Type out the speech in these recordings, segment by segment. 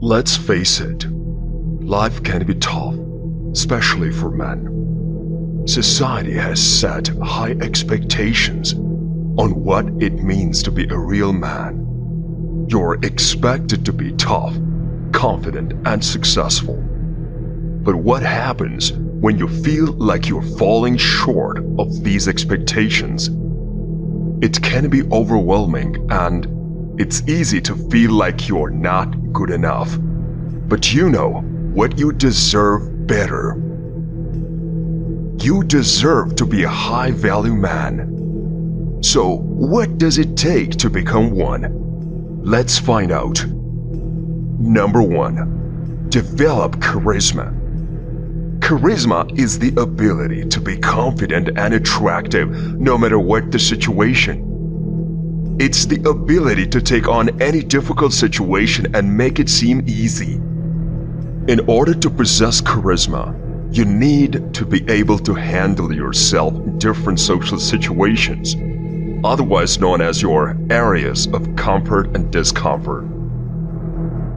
Let's face it, life can be tough, especially for men. Society has set high expectations on what it means to be a real man. You're expected to be tough, confident, and successful. But what happens when you feel like you're falling short of these expectations? It can be overwhelming, and it's easy to feel like you're not good enough. But you know what? You deserve better. You deserve to be a high-value man. So, what does it take to become one? Let's find out. Number 1. Develop charisma. Charisma is the ability to be confident and attractive no matter what the situation. It's the ability to take on any difficult situation and make it seem easy. In order to possess charisma, you need to be able to handle yourself in different social situations, otherwise known as your areas of comfort and discomfort.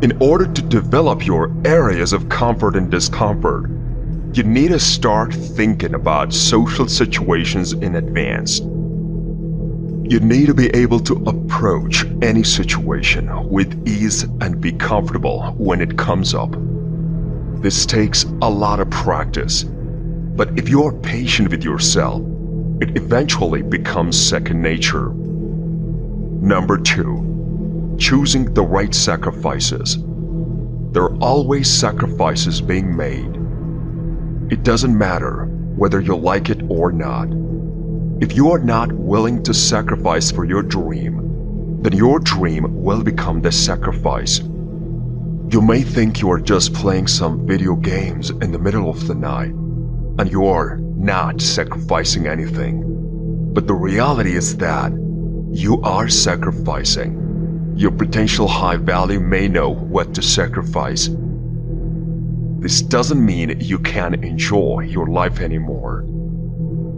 In order to develop your areas of comfort and discomfort, you need to start thinking about social situations in advance. You need to be able to approach any situation with ease and be comfortable when it comes up. This takes a lot of practice, but if you're patient with yourself, it eventually becomes second nature. Number 2. Choosing the right sacrifices. There are always sacrifices being made. It doesn't matter whether you like it or not. If you are not willing to sacrifice for your dream, then your dream will become the sacrifice. You may think you are just playing some video games in the middle of the night, and you are not sacrificing anything. But the reality is that you are sacrificing. Your potential high value may know what to sacrifice. This doesn't mean you can't enjoy your life anymore.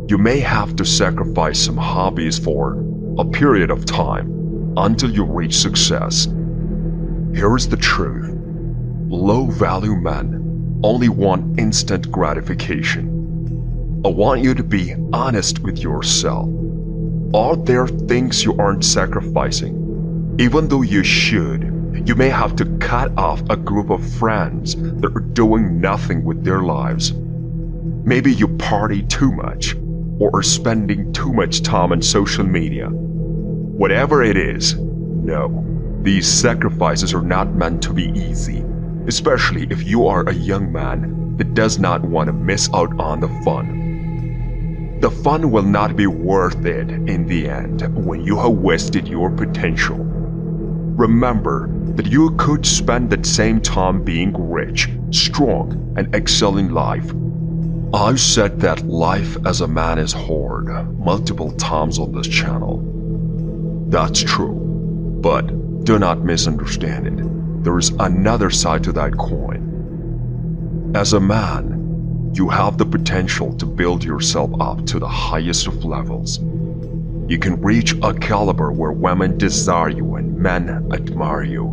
You may have to sacrifice some hobbies for a period of time until you reach success. Here is the truth. Low-value men only want instant gratification. I want you to be honest with yourself. Are there things you aren't sacrificing? Even though you should, you may have to cut off a group of friends that are doing nothing with their lives. Maybe you party too much, or are spending too much time on social media. Whatever it is, no, these sacrifices are not meant to be easy, especially if you are a young man that does not want to miss out on the fun. The fun will not be worth it in the end when you have wasted your potential. Remember that you could spend that same time being rich, strong, and excel in life. I've said that life as a man is hard multiple times on this channel. That's true, but do not misunderstand it. There is another side to that coin. As a man, you have the potential to build yourself up to the highest of levels. You can reach a caliber where women desire you and men admire you.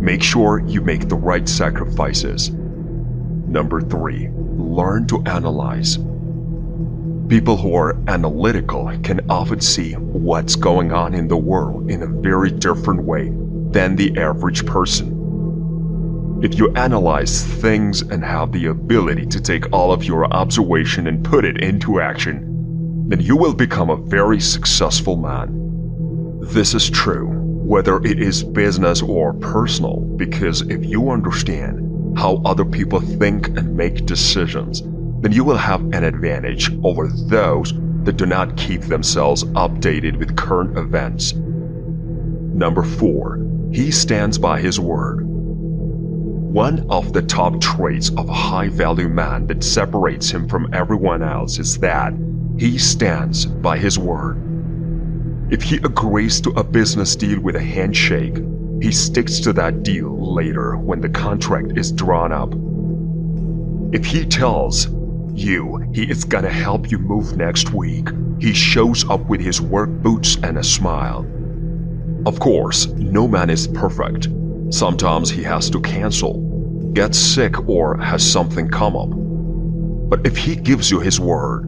Make sure you make the right sacrifices. Number 3. Learn to analyze. People who are analytical can often see what's going on in the world in a very different way than the average person. If you analyze things and have the ability to take all of your observation and put it into action, then you will become a very successful man. This is true whether it is business or personal, because if you understand how other people think and make decisions, then you will have an advantage over those that do not keep themselves updated with current events. Number 4. He stands by his word. One of the top traits of a high-value man that separates him from everyone else is that he stands by his word. If he agrees to a business deal with a handshake, he sticks to that deal later when the contract is drawn up. If he tells you he is gonna help you move next week, he shows up with his work boots and a smile. Of course, no man is perfect, Sometimes he has to cancel, gets sick, or has something come up. But if he gives you his word,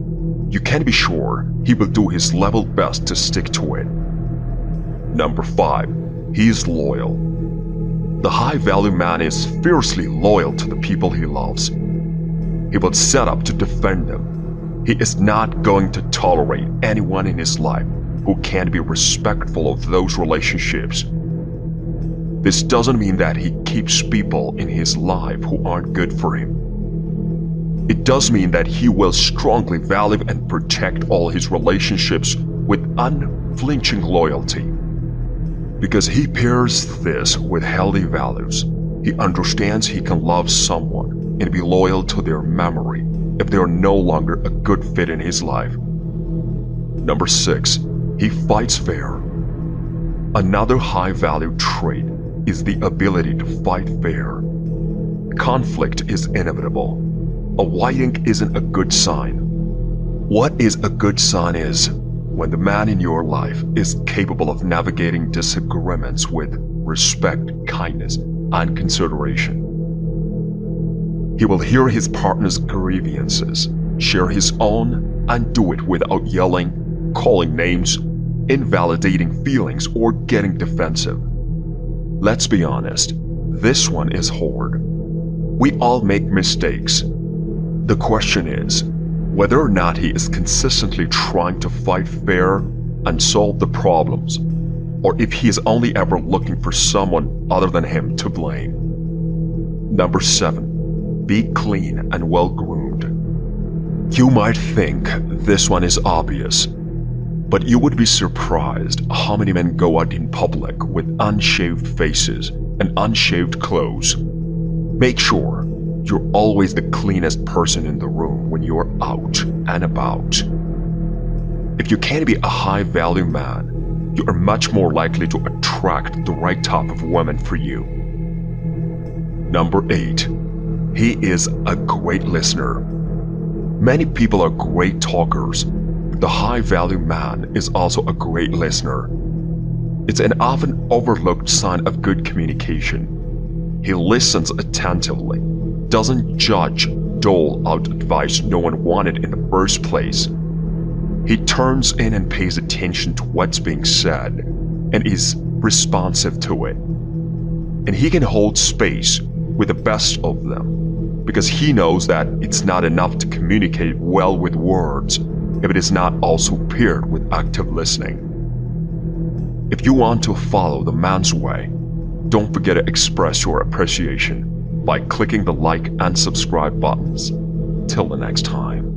you can be sure he will do his level best to stick to it. Number 5. He is loyal. The high-value man is fiercely loyal to the people he loves. He will set up to defend them. He is not going to tolerate anyone in his life who can't be respectful of those relationships. This doesn't mean that he keeps people in his life who aren't good for him. It does mean that he will strongly value and protect all his relationships with unflinching loyalty. Because he pairs this with healthy values, he understands he can love someone and be loyal to their memory if they are no longer a good fit in his life. Number 6. He fights fair. Another high-value trait is the ability to fight fair. Conflict is inevitable. Avoiding isn't a good sign. What is a good sign is when the man in your life is capable of navigating disagreements with respect, kindness, and consideration. He will hear his partner's grievances, share his own, and do it without yelling, calling names, invalidating feelings, or getting defensive. Let's be honest, this one is hard. We all make mistakes. The question is whether or not he is consistently trying to fight fair and solve the problems, or if he is only ever looking for someone other than him to blame. Number 7. Be clean and well-groomed. You might think this one is obvious, but you would be surprised how many men go out in public with unshaved faces and unshaved clothes. Make sure you're always the cleanest person in the room when you're out and about. If you can be a high-value man, you are much more likely to attract the right type of woman for you. Number 8. He is a great listener. Many people are great talkers, but the high-value man is also a great listener. It's an often overlooked sign of good communication. He listens attentively, doesn't judge, dole out advice no one wanted in the first place. He turns in and pays attention to what's being said and is responsive to it. And he can hold space with the best of them because he knows that it's not enough to communicate well with words if it is not also paired with active listening. If you want to follow the man's way, don't forget to express your appreciation by clicking the like and subscribe buttons. Till the next time.